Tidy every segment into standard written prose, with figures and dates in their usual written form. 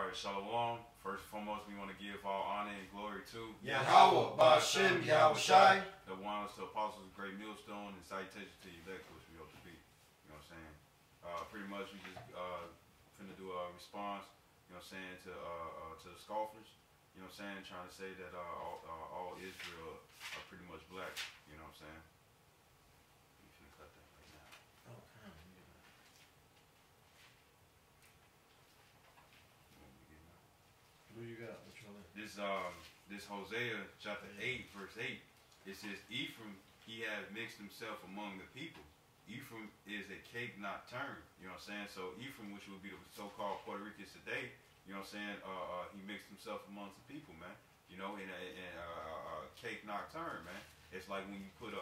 All right, Shalom. First and foremost, we want to give all honor and glory to Yahweh, Ba'Shem, Yahweh Shai. The ones to apostles, great millstone, and salutation to you, elect, which we ought to be. You know what I'm saying? Pretty much, we just finna do a response. You know what I'm saying, to the scoffers. You know what I'm saying, trying to say that all Israel are pretty much black. You know what I'm saying? We finna cut that right now. Okay. What you got? What you got? This Hosea chapter 8 verse 8, it says, Ephraim, he has mixed himself among the people. Ephraim is a cake not turned. You know what I'm saying? So Ephraim, which would be the so-called Puerto Ricans today, you know what I'm saying? He mixed himself amongst the people, man. You know, and cake not turned, man. It's like when you put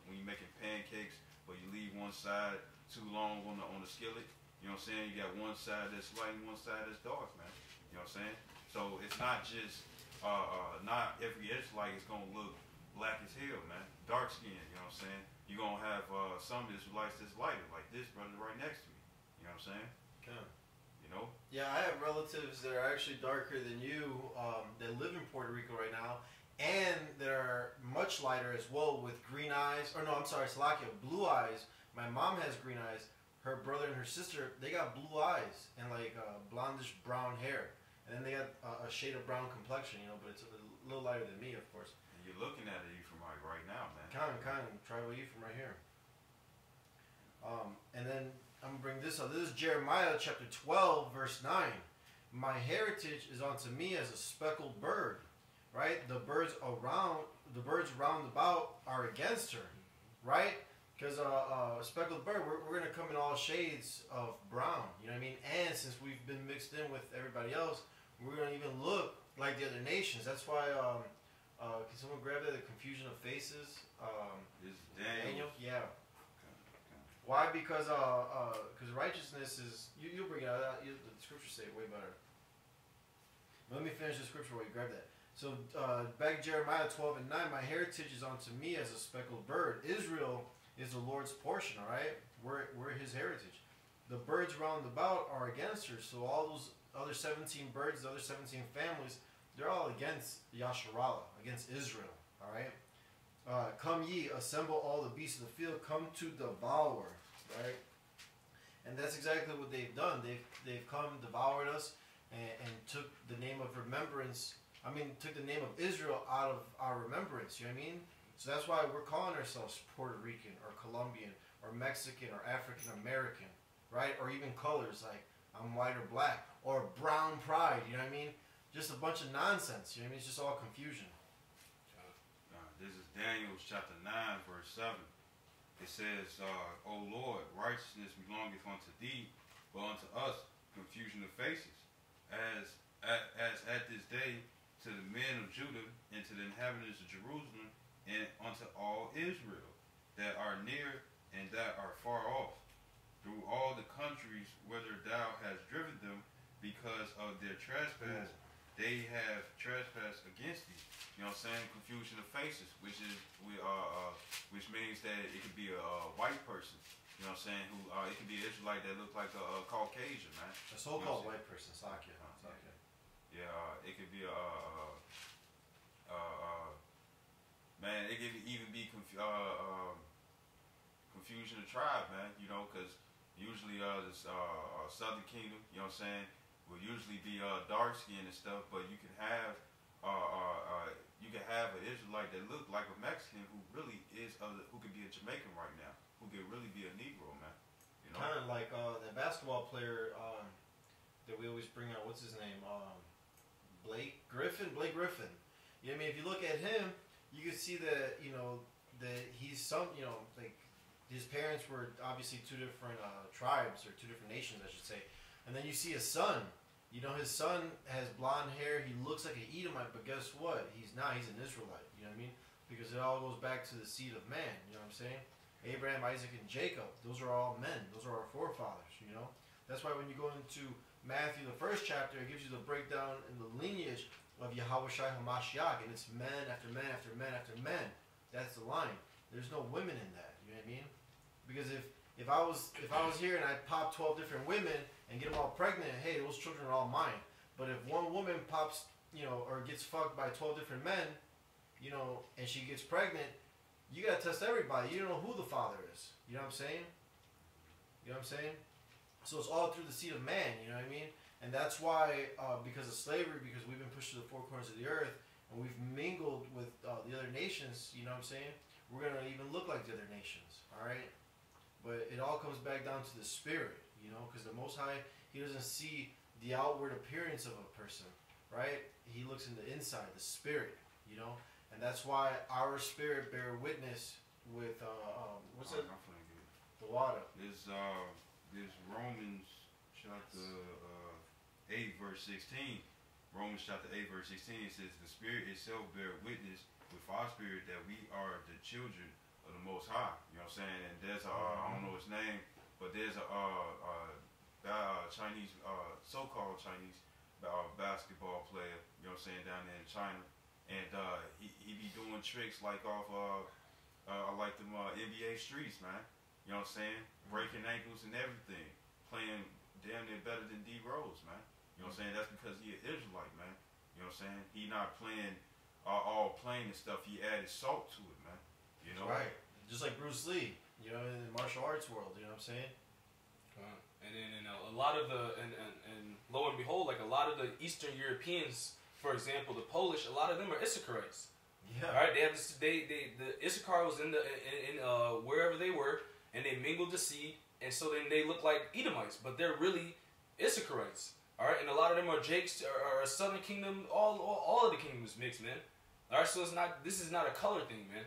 when you're making pancakes, but you leave one side too long on the skillet. You know what I'm saying? You got one side that's light and one side that's dark, man. You know what I'm saying? So it's not just not every Israelite is gonna look black as hell, man. Dark skin, you know what I'm saying? You're gonna have some Israelites that's lighter, like this brother right next to me. You know what I'm saying? Okay. You know? Yeah, I have relatives that are actually darker than you that live in Puerto Rico right now, and they're much lighter as well with green eyes. Or no, I'm sorry, Slovakia, blue eyes. My mom has green eyes. Her brother and her sister, they got blue eyes and like blondish brown hair. And then they got a shade of brown complexion, you know, but it's a little lighter than me, of course. And you're looking at it Ephraim right now, man. Kind of. Tribal Ephraim right here. And then I'm going to bring this up. This is Jeremiah chapter 12, verse 9. My heritage is unto me as a speckled bird, right? The birds round about are against her, right? Because a speckled bird, we're going to come in all shades of brown, you know what I mean? And since we've been mixed in with everybody else, we're going to even look like the other nations. That's why, can someone grab that, the confusion of faces? Is Daniel? Yeah. Why? Because righteousness is, you'll bring it out, the scriptures say it way better. Let me finish the scripture while you grab that. So back in Jeremiah 12 and 9, my heritage is unto me as a speckled bird. Israel is the Lord's portion, all right? We're his heritage. The birds round about are against her, so all those other 17 birds, the other 17 families, they're all against Yasharallah, against Israel, all right? Come ye, assemble all the beasts of the field, come to devour, right? And that's exactly what they've done. They've come, devoured us, and took the name of remembrance, took the name of Israel out of our remembrance, you know what I mean? So that's why we're calling ourselves Puerto Rican or Colombian or Mexican or African American, right? Or even colors like I'm white or black or brown pride, you know what I mean? Just a bunch of nonsense, you know what I mean? It's just all confusion. This is Daniel chapter 9 verse 7. It says, O Lord, righteousness belongeth unto thee, but unto us confusion of faces, as at this day to the men of Judah and to the inhabitants of Jerusalem, and unto all Israel that are near and that are far off, through all the countries whither thou hast driven them, because of their trespass, they have trespassed against thee. You know what I'm saying? Confusion of faces, which means that it could be a white person. You know what I'm saying? Who it could be an Israelite that look like a Caucasian, man. A so-called white person, Sakya. Yeah, it could be man, it could even be confusion of tribe, man. You know, because usually this Southern Kingdom, you know what I'm saying, will usually be dark skin and stuff, but you can have an Israelite that look like a Mexican who really is who could be a Jamaican right now, who could really be a Negro, man. You know, kind of like that basketball player that we always bring out. What's his name? Blake Griffin. You know what I mean? If you look at him, you can see that, you know, that he's like his parents were obviously two different tribes, or two different nations, I should say. And then you see his son. You know, his son has blonde hair. He looks like an Edomite, but guess what? He's not. He's an Israelite. You know what I mean? Because it all goes back to the seed of man. You know what I'm saying? Abraham, Isaac, and Jacob. Those are all men. Those are our forefathers. You know? That's why when you go into Matthew, the first chapter, it gives you the breakdown in the lineage of Yahweh Shai HaMashiach, and it's men after men after men after men. That's the line. There's no women in that. You know what I mean? Because if I was here and I popped 12 different women and get them all pregnant, hey, those children are all mine. But if one woman pops, or gets fucked by 12 different men, and she gets pregnant, you gotta test everybody. You don't know who the father is. You know what I'm saying? So it's all through the seed of man. You know what I mean? And that's why, because of slavery, because we've been pushed to the four corners of the earth, and we've mingled with the other nations. You know what I'm saying? We're gonna even look like the other nations. All right. But it all comes back down to the spirit. Because the Most High, He doesn't see the outward appearance of a person, right? He looks in the inside, the spirit, and that's why our spirit bear witness with what's it? The water. This Romans chapter 8 verse 16. Romans chapter 8 verse 16. It says, "The Spirit itself bear witness with our spirit that we are the children of the Most High." You know what I'm saying? And there's I don't know his name, but there's a Chinese, so-called Chinese basketball player, you know what I'm saying, down there in China, and he be doing tricks like off like them NBA streets, man. You know what I'm saying? Breaking ankles and everything, playing damn near better than D Rose, man. You know what I'm saying? That's because he an Israelite, man. You know what I'm saying? He not playing all plain and stuff. He added salt to it, man. You know? Right. Just like Bruce Lee, in the martial arts world. You know what I'm saying? And then a lot of and lo and behold, like a lot of the Eastern Europeans, for example, the Polish, a lot of them are Issacharites. Yeah. All right. They have this. The Issachar was in wherever they were, and they mingled the seed, and so then they look like Edomites, but they're really Issacharites. All right. And a lot of them are Jakes, or Southern Kingdom. All of the kingdoms mixed, man. All right. So this is not a color thing, man.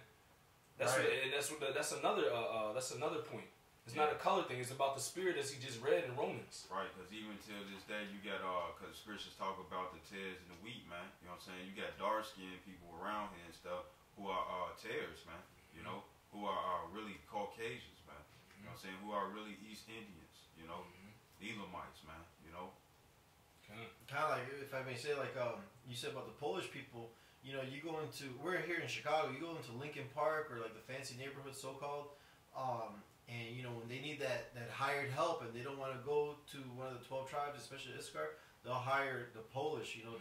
That's right. That's another point. It's not a color thing. It's about the spirit, as he just read in Romans. Right, because even till this day, you got, because scriptures talk about the tares and the wheat, man. You know what I'm saying? You got dark-skinned people around here and stuff who are tares, man. Who are really Caucasians, man. You know what I'm saying? Who are really East Indians, Elamites, man, Kind of like, if I may say, like you said about the Polish people, we're here in Chicago, you go into Lincoln Park, or like the fancy neighborhood, so-called, and when they need that hired help, and they don't want to go to one of the 12 tribes, especially Issachar, they'll hire the Polish, because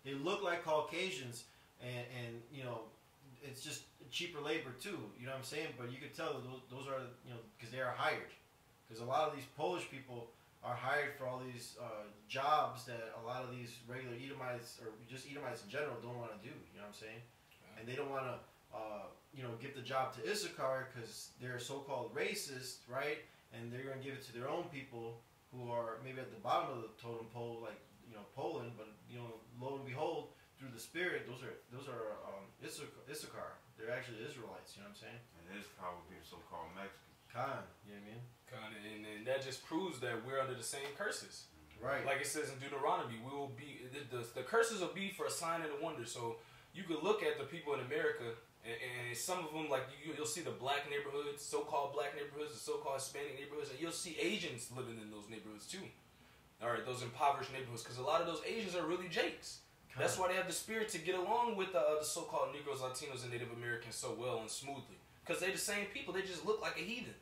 they look like Caucasians, and it's just cheaper labor too. You know what I'm saying? But you could tell that those are because they are hired, because a lot of these Polish people are hired for all these jobs that a lot of these regular Edomites, or just Edomites in general, don't want to do. You know what I'm saying? Yeah. And they don't want to. Give the job to Issachar because they're so-called racist, right? And they're going to give it to their own people who are maybe at the bottom of the totem pole, like Poland. But lo and behold, through the Spirit, those are Issachar. They're actually Israelites. You know what I'm saying? And Issachar would be the so-called Mexican. Khan, you know what I mean? Khan, and that just proves that we're under the same curses. Right. Like it says in Deuteronomy, we will be the curses will be for a sign and a wonder. So you could look at the people in America. And some of them, like you'll see the black neighborhoods, so-called black neighborhoods, the so-called Hispanic neighborhoods, and you'll see Asians living in those neighborhoods too. All right, those impoverished neighborhoods, because a lot of those Asians are really Jakes. That's why they have the spirit to get along with the so-called Negroes, Latinos, and Native Americans so well and smoothly, because they're the same people. They just look like a heathen.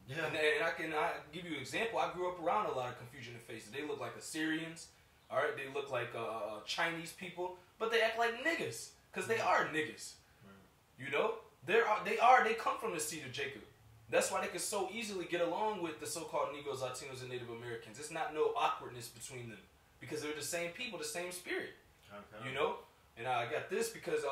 Yeah. And I give you an example. I grew up around a lot of confusion and faces. They look like Assyrians. All right, they look like Chinese people, but they act like niggas, because they are niggas. They come from the seed of Jacob. That's why they can so easily get along with the so-called Negroes, Latinos, and Native Americans. It's not no awkwardness between them, because they're the same people, the same spirit. Okay. And I got this because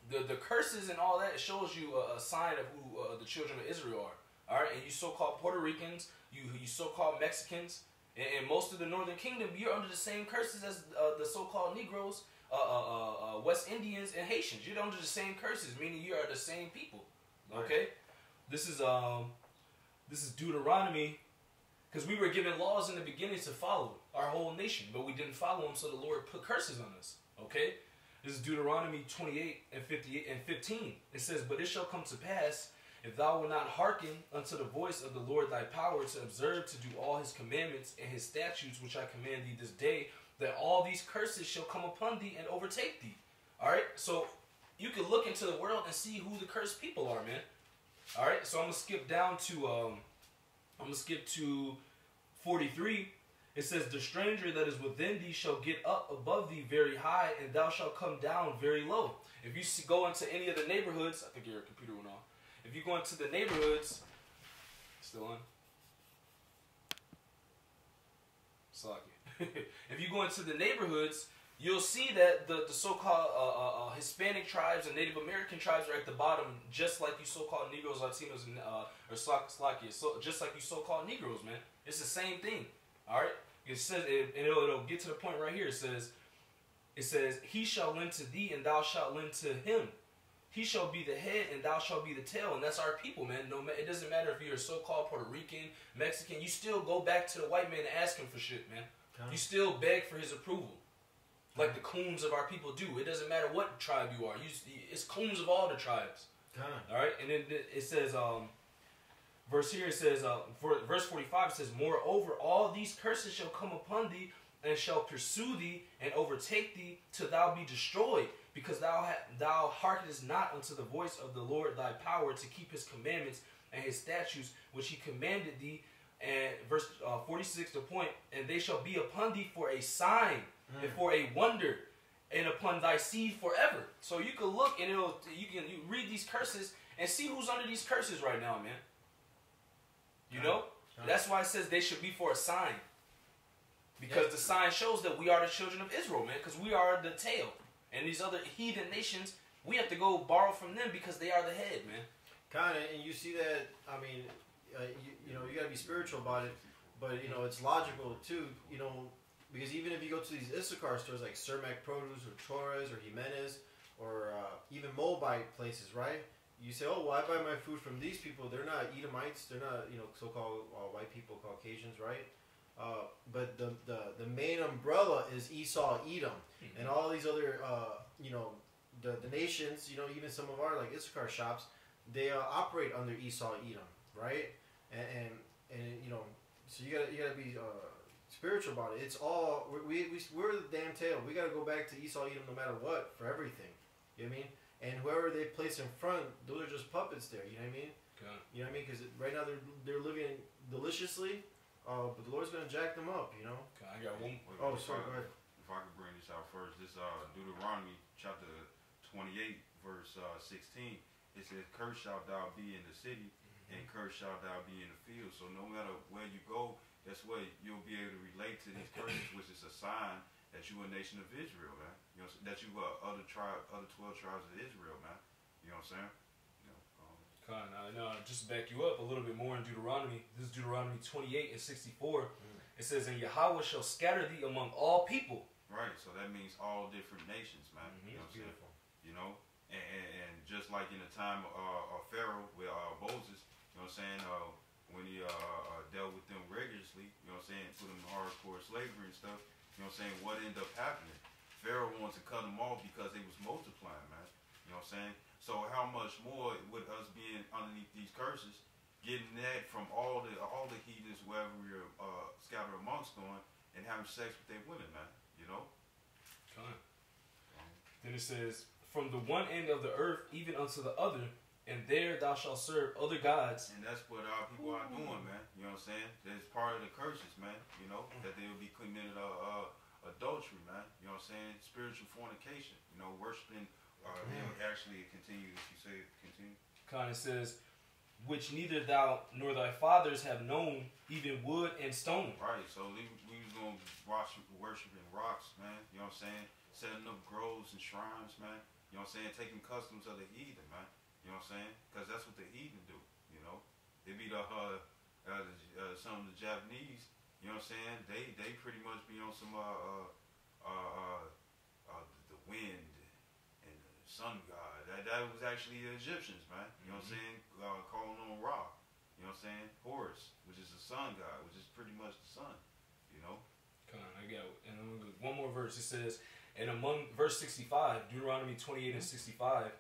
the curses and all that shows you a sign of who the children of Israel are. All right, and you so-called Puerto Ricans, you so-called Mexicans, and most of the Northern Kingdom, you're under the same curses as the so-called Negroes. West Indians and Haitians, you're under the same curses, meaning you are the same people. Okay, this is Deuteronomy, because we were given laws in the beginning to follow our whole nation, but we didn't follow them, so the Lord put curses on us. Okay, this is Deuteronomy 28 and 58 and 15. It says, "But it shall come to pass, if thou wilt not hearken unto the voice of the Lord thy power, to observe to do all his commandments and his statutes which I command thee this day, that all these curses shall come upon thee and overtake thee." All right, so you can look into the world and see who the cursed people are, man. All right, so I'm gonna skip down to 43, It says, the stranger that is within thee shall get up above thee very high, and thou shalt come down very low. If you go into any of the neighborhoods, I think your computer went off. If you go into the neighborhoods, still on? If you go into the neighborhoods, you'll see that the so-called Hispanic tribes and Native American tribes are at the bottom, just like you so-called Negroes, Latinos, and, or Slovakia. So just like you so-called Negroes, man. It's the same thing. All right. It says, and it'll get to the point right here. It says, he shall lend to thee, and thou shalt lend to him. He shall be the head, and thou shalt be the tail. And that's our people, man. No, it doesn't matter if you're a so-called Puerto Rican, Mexican. You still go back to the white man and ask him for shit, man. You still beg for his approval, like the coons of our people do. It doesn't matter what tribe you are. It's coons of all the tribes. All right, and then it says, verse here it says, verse 45 it says, moreover, all these curses shall come upon thee, and shall pursue thee, and overtake thee, till thou be destroyed, because thou hearkenest not unto the voice of the Lord thy power, to keep his commandments and his statutes, which he commanded thee. And verse 46, the point, and they shall be upon thee for a sign, and for a wonder, and upon thy seed forever. So you can look, and you read these curses and see who's under these curses right now, man. You know? That's why it says they should be for a sign. Because the sign shows that we are the children of Israel, man. Because we are the tail. And these other heathen nations, we have to go borrow from them because they are the head, man. Kind of, and you see that, I mean, you know, you got to be spiritual about it. But, you know, it's logical, too, you know, because even if you go to these Issachar stores like Cermak Produce or Torres or Jimenez or even Moabite places, right? You say, oh, well, I buy my food from these people. They're not Edomites. They're not, you know, so-called white people, Caucasians, right? But the main umbrella is Esau, Edom, and all these other, you know, the nations, you know, even some of our like Issachar shops, they operate under Esau, Edom, right? And you know, so you gotta be spiritual about it. It's all we're the damn tail. We gotta go back to Esau, Edom, no matter what, for everything. You know what I mean? And whoever they place in front, those are just puppets there. You know what I mean? Okay. You know what I mean? Because right now they're living deliciously. But the Lord's gonna jack them up, you know. Okay, I got one. Oh, sorry. Go ahead. If I could bring this out first, this Deuteronomy chapter 28, verse 16. It says, "Cursed shalt thou be in the city, and cursed shalt thou be in the field." So no matter where you go, that's where you'll be able to relate to these curses, which is a sign that you are a nation of Israel, man. You know, that you are other 12 tribes of Israel, man. You know what I'm saying? Now, just to back you up a little bit more in Deuteronomy, this is Deuteronomy 28 and 64. It says, "And Yahweh shall scatter thee among all people." Right, so that means all different nations, man. You know what I'm saying? You know, and just like in the time of Pharaoh with Moses, you know what I'm saying? When he dealt with them rigorously, you know what I'm saying? Put them in hardcore slavery and stuff. You know what I'm saying? What ended up happening? Pharaoh wanted to cut them off because they was multiplying, man. You know what I'm saying? So how much more with us being underneath these curses, getting that from all the heathens wherever we're scattered amongst going, and having sex with their women, man. You know. Then it says, "From the one end of the earth even unto the other, and there thou shalt serve other gods." And that's what our people are doing, man. You know what I'm saying? That's part of the curses, man. You know that they will be committed adultery, man. You know what I'm saying? Spiritual fornication. You know, worshiping. They'll actually continue, if you say it, continue. It says, "Which neither thou nor thy fathers have known, even wood and stone." Right, so we was going to worshiping rocks, man. You know what I'm saying? Setting up groves and shrines, man. You know what I'm saying? Taking customs of the heathen, man. You know what I'm saying? Because that's what the heathen do, you know? They be some of the Japanese, you know what I'm saying? They pretty much be on some, the wind. Sun god. That was actually the Egyptians, man. You know what I'm saying? Calling on Ra. You know what I'm saying? Horus, which is the sun god, which is pretty much the sun. You know? I got it. And I'm gonna go one more verse. It says, and among verse 65, Deuteronomy 28 and 65,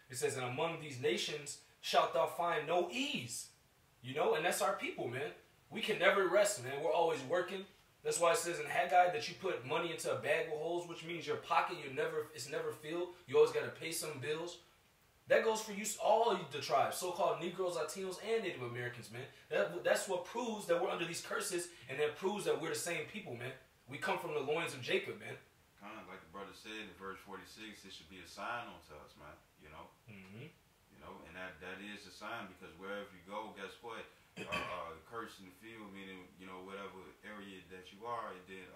it says, "And among these nations shalt thou find no ease." You know, and that's our people, man. We can never rest, man. We're always working. That's why it says in Haggai that you put money into a bag with holes, which means your pocket it's never filled. You always got to pay some bills. That goes for you, all the tribes, so-called Negroes, Latinos, and Native Americans, man. That's what proves that we're under these curses, and that proves that we're the same people, man. We come from the loins of Jacob, man. Kind of like the brother said in verse 46, it should be a sign unto us, man. You know? Mm-hmm. You know, and that is a sign, because wherever you go, guess what? Curse in the field, meaning, you know, whatever area that you are, and then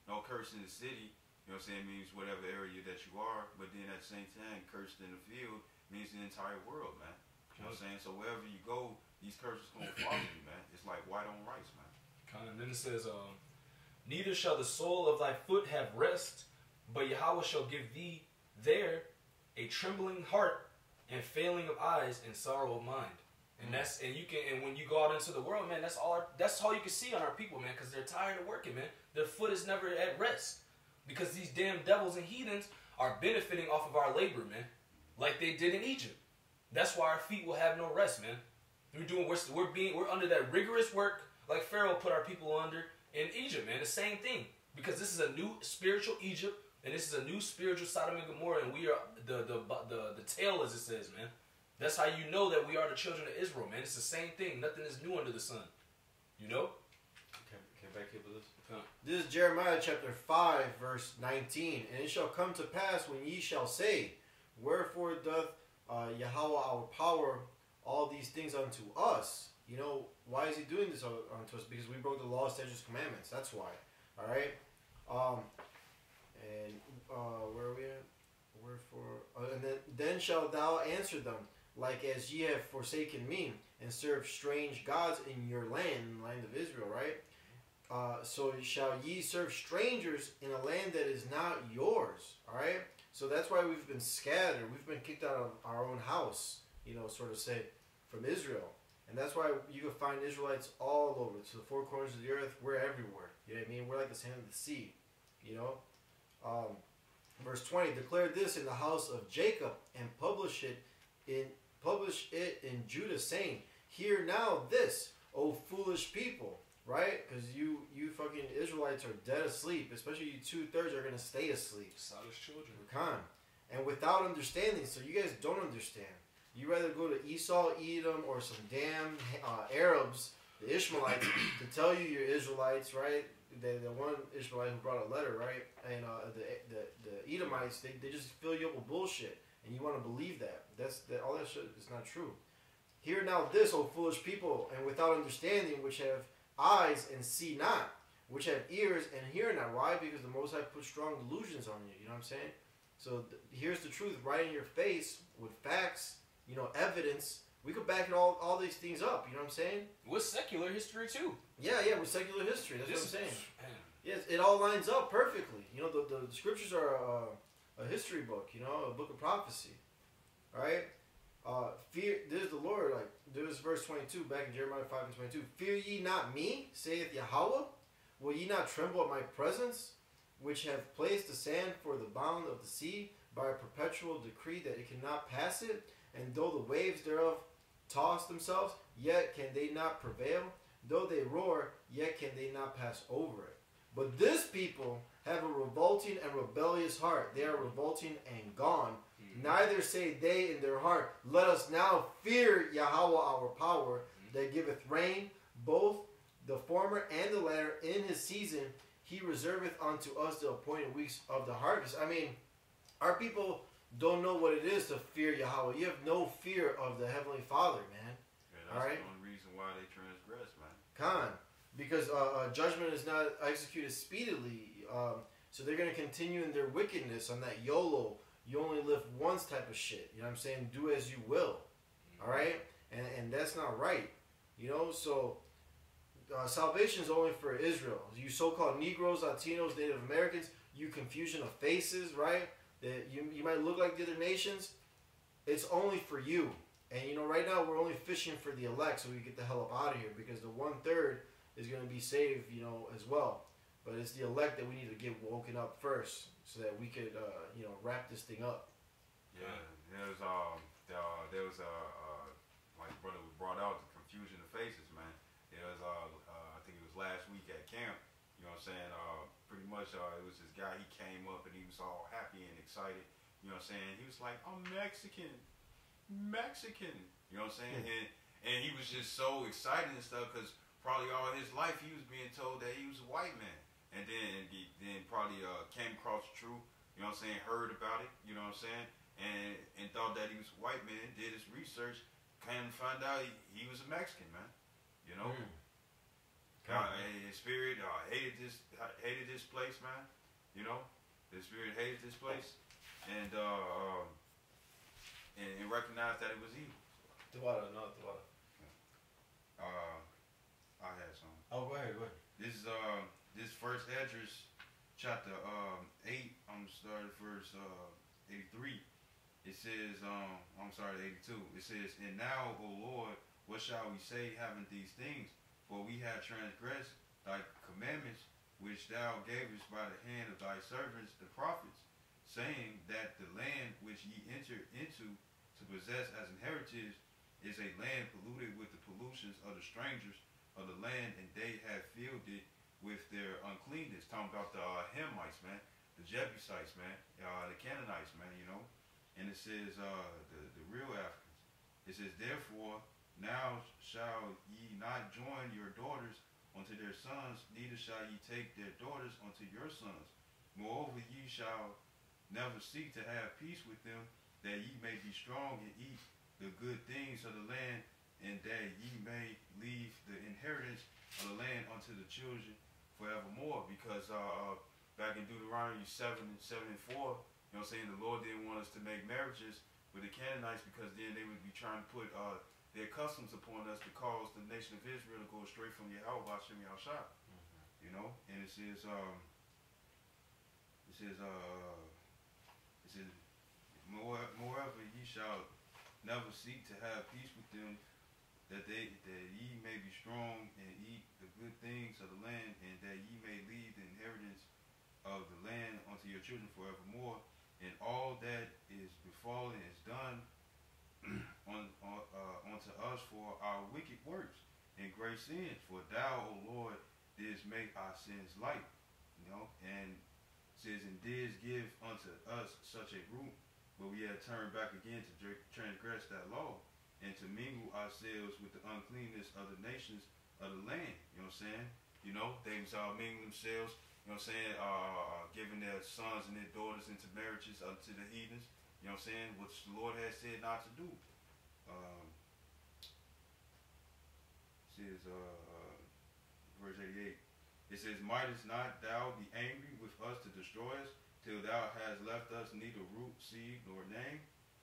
no curse in the city, you know what I'm saying, means whatever area that you are, but then at the same time, cursed in the field means the entire world, man. You know what I'm saying? So wherever you go, these curses gonna follow you, man. It's like white on rice, man. And then it says, neither shall the sole of thy foot have rest, but Yahweh shall give thee there a trembling heart and failing of eyes and sorrow of mind. And and when you go out into the world, man, that's all you can see on our people, man, because they're tired of working, man. Their foot is never at rest, because these damn devils and heathens are benefiting off of our labor, man, like they did in Egypt. That's why our feet will have no rest, man. We're under that rigorous work, like Pharaoh put our people under in Egypt, man. The same thing, because this is a new spiritual Egypt, and this is a new spiritual Sodom and Gomorrah, and we are the tail, as it says, man. That's how you know that we are the children of Israel, man. It's the same thing. Nothing is new under the sun. You know? Can back here with this? Huh. This is Jeremiah chapter 5, verse 19. And it shall come to pass when ye shall say, wherefore doth Yahweh our power all these things unto us? You know, why is he doing this unto us? Because we broke the law, statutes, commandments. That's why. All right? Where are we at? Wherefore? And then shalt thou answer them, like as ye have forsaken me, and served strange gods in your land, in the land of Israel, right? So shall ye serve strangers in a land that is not yours, all right? So that's why we've been scattered. We've been kicked out of our own house, you know, sort of say, from Israel. And that's why you can find Israelites all over, to the four corners of the earth. We're everywhere. You know what I mean? We're like the sand of the sea, you know? Verse 20, declare this in the house of Jacob, and publish it in Judah, saying, hear now this, O foolish people, right? Because you fucking Israelites are dead asleep, especially you 2/3 are going to stay asleep. Sodom's children. And without understanding, so you guys don't understand. You rather go to Esau, Edom, or some damn Arabs, the Ishmaelites, to tell you you're Israelites, right? The one Ishmaelite who brought a letter, right? And the Edomites, they just fill you up with bullshit, and you want to believe that. All that shit is not true. Hear now this, O foolish people, and without understanding, which have eyes and see not, which have ears and hear not. Why? Because the Most High put strong delusions on you. You know what I'm saying? So here's the truth, right in your face, with facts, you know, evidence. We could back it all these things up. You know what I'm saying? With secular history too. Yeah, with secular history. That's what I'm saying. Man. Yes, it all lines up perfectly. You know, the scriptures are a history book. You know, a book of prophecy. All right. Fear. There's the Lord. Like there's verse 22 back in Jeremiah 5 and 22. Fear ye not me, saith Yahweh. Will ye not tremble at my presence, which have placed the sand for the bound of the sea by a perpetual decree that it cannot pass it? And though the waves thereof toss themselves, yet can they not prevail. Though they roar, yet can they not pass over it. But this people have a revolting and rebellious heart. They are revolting and gone. Neither say they in their heart, let us now fear Yahweh our power, that giveth rain, both the former and the latter, in his season. He reserveth unto us the appointed weeks of the harvest. I mean, our people don't know what it is to fear Yahweh. You have no fear of the Heavenly Father, man. Yeah, that's all right? the only reason why they transgress, man. Because judgment is not executed speedily. So they're going to continue in their wickedness on that YOLO, you only live once type of shit. You know what I'm saying? Do as you will. All right? And that's not right. You know, so salvation is only for Israel. You so-called Negroes, Latinos, Native Americans, you confusion of faces, right? That you might look like the other nations. It's only for you. And, you know, right now we're only fishing for the elect so we get the hell up out of here, because the 1/3 is going to be saved, you know, as well. But it's the elect that we need to get woken up first so that we could, you know, wrap this thing up. Yeah, there was like brother brought out, the confusion of faces, man. There was I think it was last week at camp. You know what I'm saying? Pretty much it was this guy. He came up and he was all happy and excited. You know what I'm saying? He was like, "I'm Mexican." Mexican. You know what I'm saying? And he was just so excited and stuff because probably all his life he was being told that he was a white man. And then probably came across the truth, you know what I'm saying, heard about it, you know what I'm saying, and thought that he was a white man, did his research, came to find out he was a Mexican, man. You know? His spirit hated this place, man. You know? The spirit hated this place. And recognized that it was evil. Tawada, no, Tawada. I had some. Oh, go ahead. This First Esdras, chapter 8. I'm starting verse 83. It says, 82. It says, "And now, O Lord, what shall we say having these things? For we have transgressed thy commandments, which thou gavest by the hand of thy servants the prophets, saying that the land which ye entered into to possess as an heritage is a land polluted with the pollutions of the strangers of the land, and they have filled it with their uncleanness." Talking about the Hamites, man, the Jebusites, man, the Canaanites, man, you know. And it says the real Africans. It says, "Therefore now shall ye not join your daughters unto their sons, neither shall ye take their daughters unto your sons. Moreover, ye shall never seek to have peace with them, that ye may be strong and eat the good things of the land, and that ye may leave the inheritance of the land unto the children forevermore." Because back in Deuteronomy 7:4, you know what I'm saying, the Lord didn't want us to make marriages with the Canaanites, because then they would be trying to put their customs upon us to cause the nation of Israel to go straight from Yahweh Hashem Yahushua. You know, and it says moreover, ye shall never seek to have peace with them, that ye may be strong and eat the good things of the land, and that ye may leave the inheritance of the land unto your children forevermore. And all that is befallen is done unto us for our wicked works and great sins. For thou, O Lord, didst make our sins light. You know, and it says, "And didst give unto us such a root, but we have turned back again to transgress that law, and to mingle ourselves with the uncleanness of the nations of the land." You know what I'm saying? You know, they was mingling themselves, you know what I'm saying, giving their sons and their daughters into marriages unto the heathens, you know what I'm saying, which the Lord has said not to do. It says, verse 88, it says, "Mightest not thou be angry with us to destroy us, till thou hast left us neither root, seed, nor name?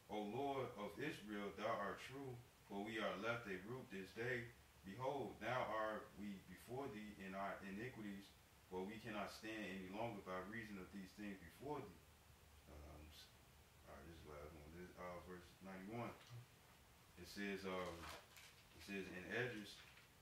O Lord of Israel, thou art true, for we are left a root this day. Behold, now are we before thee in our iniquities, for we cannot stand any longer by reason of these things before thee." All right, this is the last one. This verse 91. It says, "And Esdras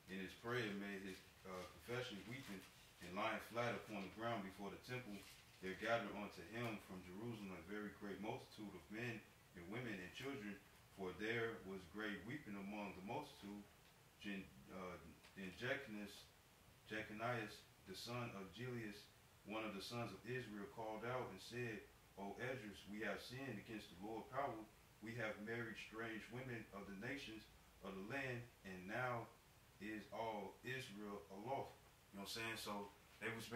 in his prayer made his confession, weeping and lying flat upon the ground before the temple. There gathered unto him from Jerusalem a very great multitude of men and women and children, for there was great weeping among the multitude. Then Jeconias, the son of Julius, one of the sons of Israel, called out and said, O Esdras, we have sinned against the Lord power. We have married strange women of the nations of the land, and now is all Israel aloft." You know what I'm saying? So they was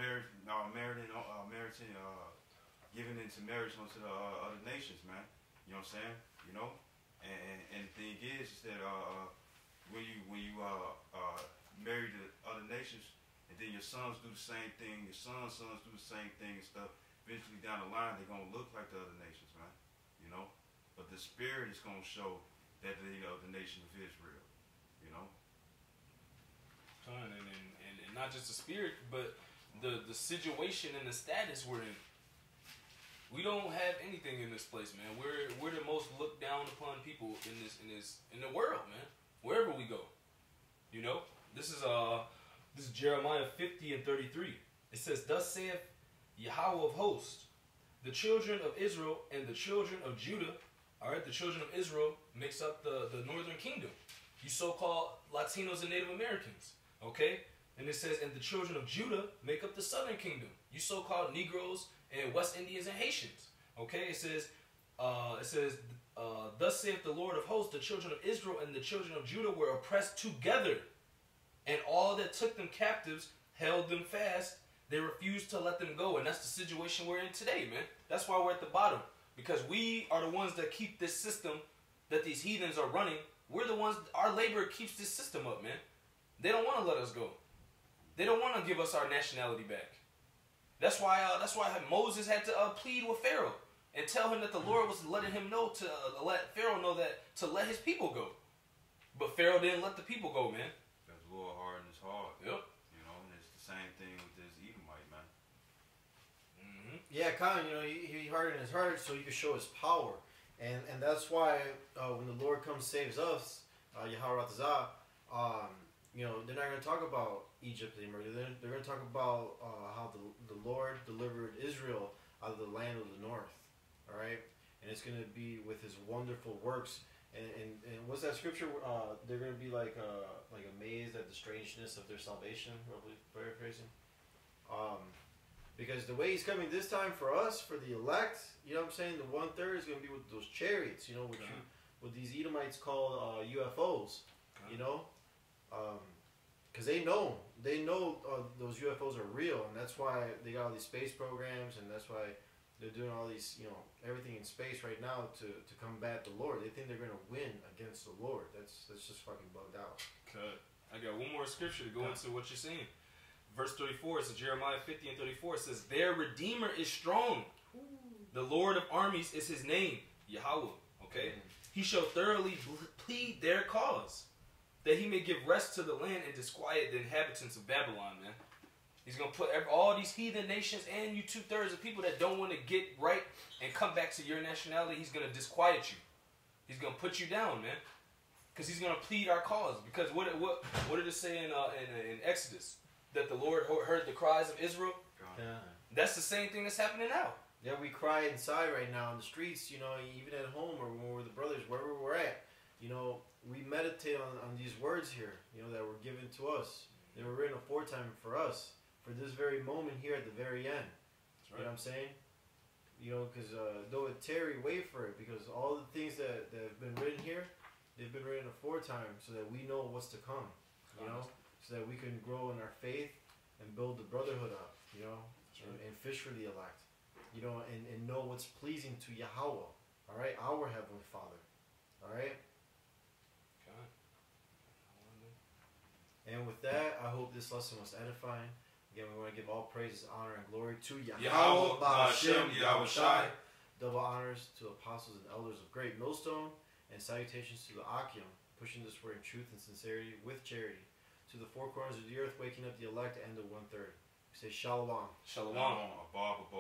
giving into marriage unto the other nations, man. You know what I'm saying? You know, and the thing is that when you marry the other nations, and then your sons do the same thing, your sons do the same thing and stuff. Eventually down the line, they're gonna look like the other nations, man. You know, but the spirit is gonna show that they are the nation of Israel. You know. And not just the spirit, but the situation and the status we're in. We don't have anything in this place, man. We're the most looked down upon people in the world, man. Wherever we go, you know. This is Jeremiah 50:33. It says, "Thus saith Yahweh of hosts, the children of Israel and the children of Judah." All right, the children of Israel makes up the northern kingdom. You so-called Latinos and Native Americans, okay? And it says, "And the children of Judah make up the southern kingdom. You so-called Negroes and West Indians and Haitians." Okay, it says, thus saith the Lord of hosts, the children of Israel and the children of Judah were oppressed together, and all that took them captives held them fast. They refused to let them go, and that's the situation we're in today, man. That's why we're at the bottom, because we are the ones that keep this system that these heathens are running. We're the ones, our labor keeps this system up, man. They don't want to let us go. They don't want to give us our nationality back. That's why Moses had to plead with Pharaoh and tell him that the Lord was letting him know to let Pharaoh know that to let his people go. But Pharaoh didn't let the people go, man. Because the Lord hardened his heart. Yep. You know, and it's the same thing with this Edomite, man. Mm-hmm. Yeah, kind of. You know, he hardened his heart so he could show his power, and that's why when the Lord comes saves us, Yahweh Ratazah, you know, they're not going to talk about Egypt anymore. They're going to talk about how the Lord delivered Israel out of the land of the north. All right, and it's going to be with His wonderful works. And what's that scripture? They're going to be like amazed at the strangeness of their salvation. Roughly paraphrasing. Because the way He's coming this time for us, for the elect, you know what I'm saying? The 1/3 is going to be with those chariots, you know, what these Edomites call UFOs, you know, because they know those UFOs are real, and that's why they got all these space programs, and that's why they're doing all these, you know, everything in space right now to combat the Lord. They think they're going to win against the Lord. That's just fucking bugged out. Cut. I got one more scripture to go into what you're saying. Verse 34, it's Jeremiah 50 and 34. It says, their Redeemer is strong. The Lord of armies is His name, Yahweh. Okay? He shall thoroughly plead their cause, that He may give rest to the land and disquiet the inhabitants of Babylon, man. He's going to put all these heathen nations and you 2/3 of people that don't want to get right and come back to your nationality, He's going to disquiet you. He's going to put you down, man. Because He's going to plead our cause. Because what did it say in Exodus? That the Lord heard the cries of Israel? Yeah. That's the same thing that's happening now. Yeah, we cry inside right now in the streets, you know, even at home or when we're with the brothers, wherever we're at. You know, we meditate on these words here, you know, that were given to us. They were written aforetime for us. For this very moment here at the very end. That's right. You know what I'm saying? You know, because though it tarry, wait for it. Because all the things that have been written here, they've been written aforetime so that we know what's to come. You know? So that we can grow in our faith and build the brotherhood up. You know? Right. And fish for the elect. You know, and know what's pleasing to Yahweh. Alright? Our Heavenly Father. Alright? Okay. And with that, I hope this lesson was edifying. Again, we want to give all praises, honor, and glory to Yahweh, Ba'ashem, Yahweh Shai. Double honors to apostles and elders of Great Millstone, and salutations to the Akim, pushing this word in truth and sincerity with charity. To the four corners of the earth, waking up the elect and the 1/3. We say Shalom. Shalom. Above.